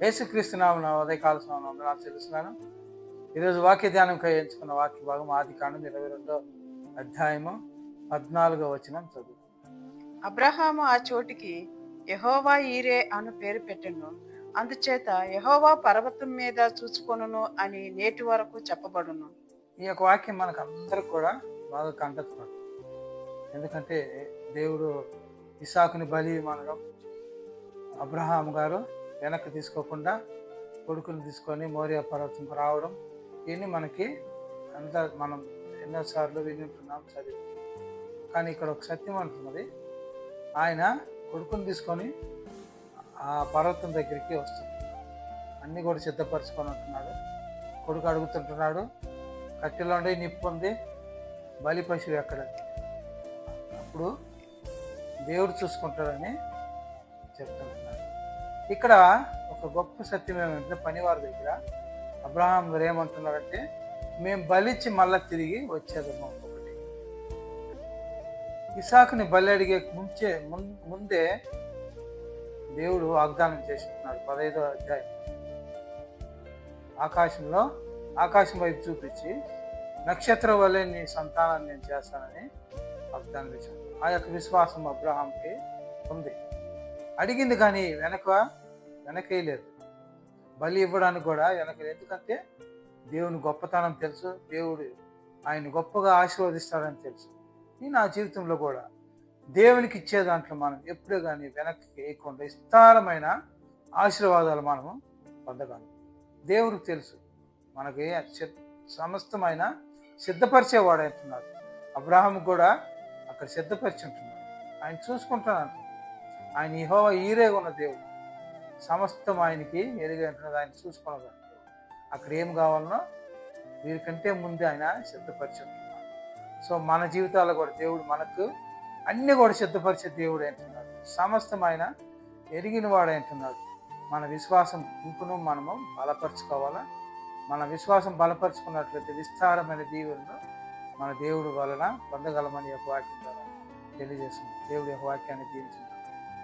యేసుక్రీస్తు నామమున ఉదయకాల వందనాలు తెలుస్తున్నాను. ఈరోజు వాక్య ధ్యానంకై ఎంచుకున్న వాక్య భాగం ఆదికాండం 22వ అధ్యాయము 14వ వచనం చదువు. అబ్రహాము ఆ చోటికి యెహోవా ఈరే అను పేరు పెట్టెను. అందుచేత యెహోవా పర్వతం మీద చూచుకొనును అని నేటి వరకు చెప్పబడును. ఈ యొక్క వాక్యం మనకు అందరికి కూడా బాగా కంటపడు. ఎందుకంటే దేవుడు ఇస్సాకుని బలి మనడం, అబ్రహాం గారు వెనక్కి తీసుకోకుండా కొడుకుని తీసుకొని మోరియా పర్వతంకు రావడం, ఇవన్నీ మనకి మనం ఎన్నోసార్లు వింటున్నాం, చదివి. కానీ ఇక్కడ ఒక సత్యం అంటున్నది, ఆయన కొడుకుని తీసుకొని ఆ పర్వతం దగ్గరికి వస్తుంది. అన్నీ కూడా సిద్ధపరచుకొని ఉంటున్నాడు. కొడుకు అడుగుతుంటున్నాడు, కట్టెలోండి నిప్పు ఉంది, బలి పశువు ఎక్కడ? అప్పుడు దేవుడు చూసుకుంటాడని చెప్తుంటున్నాడు. ఇక్కడ ఒక గొప్ప సత్యం ఏమంటే, పనివారి దగ్గర అబ్రహాం గారు ఏమంటున్నారంటే, మేము బలిచ్చి మళ్ళీ తిరిగి వచ్చేదమ్మా. ఒకటి ఇస్సాకుని బలి అడిగే ముందే దేవుడు వాగ్దానం చేస్తున్నాడు. 15వ అధ్యాయం ఆకాశం వైపు చూపించి, నక్షత్రం వల్లే నీ సంతానాన్ని నేను చేస్తానని వాగ్దానం చేశాను. ఆ యొక్క విశ్వాసం అబ్రహాంకి ఉంది. అడిగింది కానీ వెనకేయలేదు. బలి ఇవ్వడానికి కూడా వెనకలేదు. ఎందుకంటే దేవుని గొప్పతనం తెలుసు, దేవుడు ఆయన గొప్పగా ఆశీర్వదిస్తాడని తెలుసు. ఈ నా జీవితంలో కూడా దేవునికి ఇచ్చే దాంట్లో మనం ఎప్పుడే కానీ వెనక్కి వేయకుండా విస్తారమైన ఆశీర్వాదాలు మనము పొందగలం. దేవుడికి తెలుసు మనకి సమస్తమైన సిద్ధపరిచేవాడు అంటున్నాడు. అబ్రహాం కూడా అక్కడ సిద్ధపరిచి ఉంటున్నాడు. ఆయన చూసుకుంటానంటున్నాడు. ఆయన యెహోవా ఈరే ఉన్న దేవుడు, సమస్తం ఆయనకి ఎరిగి అంటున్నది. ఆయన చూసుకున్నది. అక్కడ ఏం కావాలనో వీరికంటే ముందే ఆయన సిద్ధపరిచి ఉంటున్నాడు. సో మన జీవితాల్లో కూడా దేవుడు మనకు అన్నీ కూడా సిద్ధపరిచే దేవుడు అంటున్నాడు. సమస్తం ఆయన ఎరిగిన వాడు అంటున్నాడు. మన విశ్వాసం ఇంకును మనము బలపరుచుకోవాలా. మన విశ్వాసం బలపరుచుకున్నట్లయితే విస్తారమైన దీవెనలు మన దేవుడు వలన పొందగలమని యొక్క వాక్యం ద్వారా తెలియజేస్తుంది. దేవుడి యొక్క వాక్యాన్ని దీవించుకుంటాం.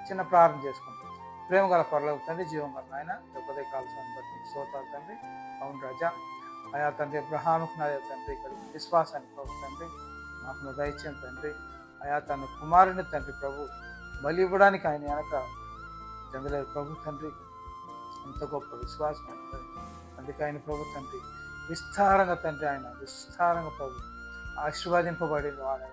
చిన్న ప్రార్థన చేసుకుంటాం. ప్రేమ గల పరలోక తండ్రి, జీవం గల నాయన, ఉదయ కాల్సాన్ని బట్టి స్తోత్రాలు తండ్రి. అవును రాజా, అయా తండ్రి అబ్రహాముకు నాయా తండ్రి ఇక్కడ విశ్వాసాన్ని ప్రభు తండ్రి మాకు దయచేయండి తండ్రి. అయా తన కుమారుని తండ్రి ప్రభు బలి ఇవ్వడానికి ఆయన వెనక చెందలేదు ప్రభు తండ్రి. అంత గొప్ప విశ్వాసం అందుకే ఆయన ప్రభు తండ్రి విస్తారంగా తండ్రి ఆయన విస్తారంగా ప్రభు ఆశీర్వాదింపబడిన వాడు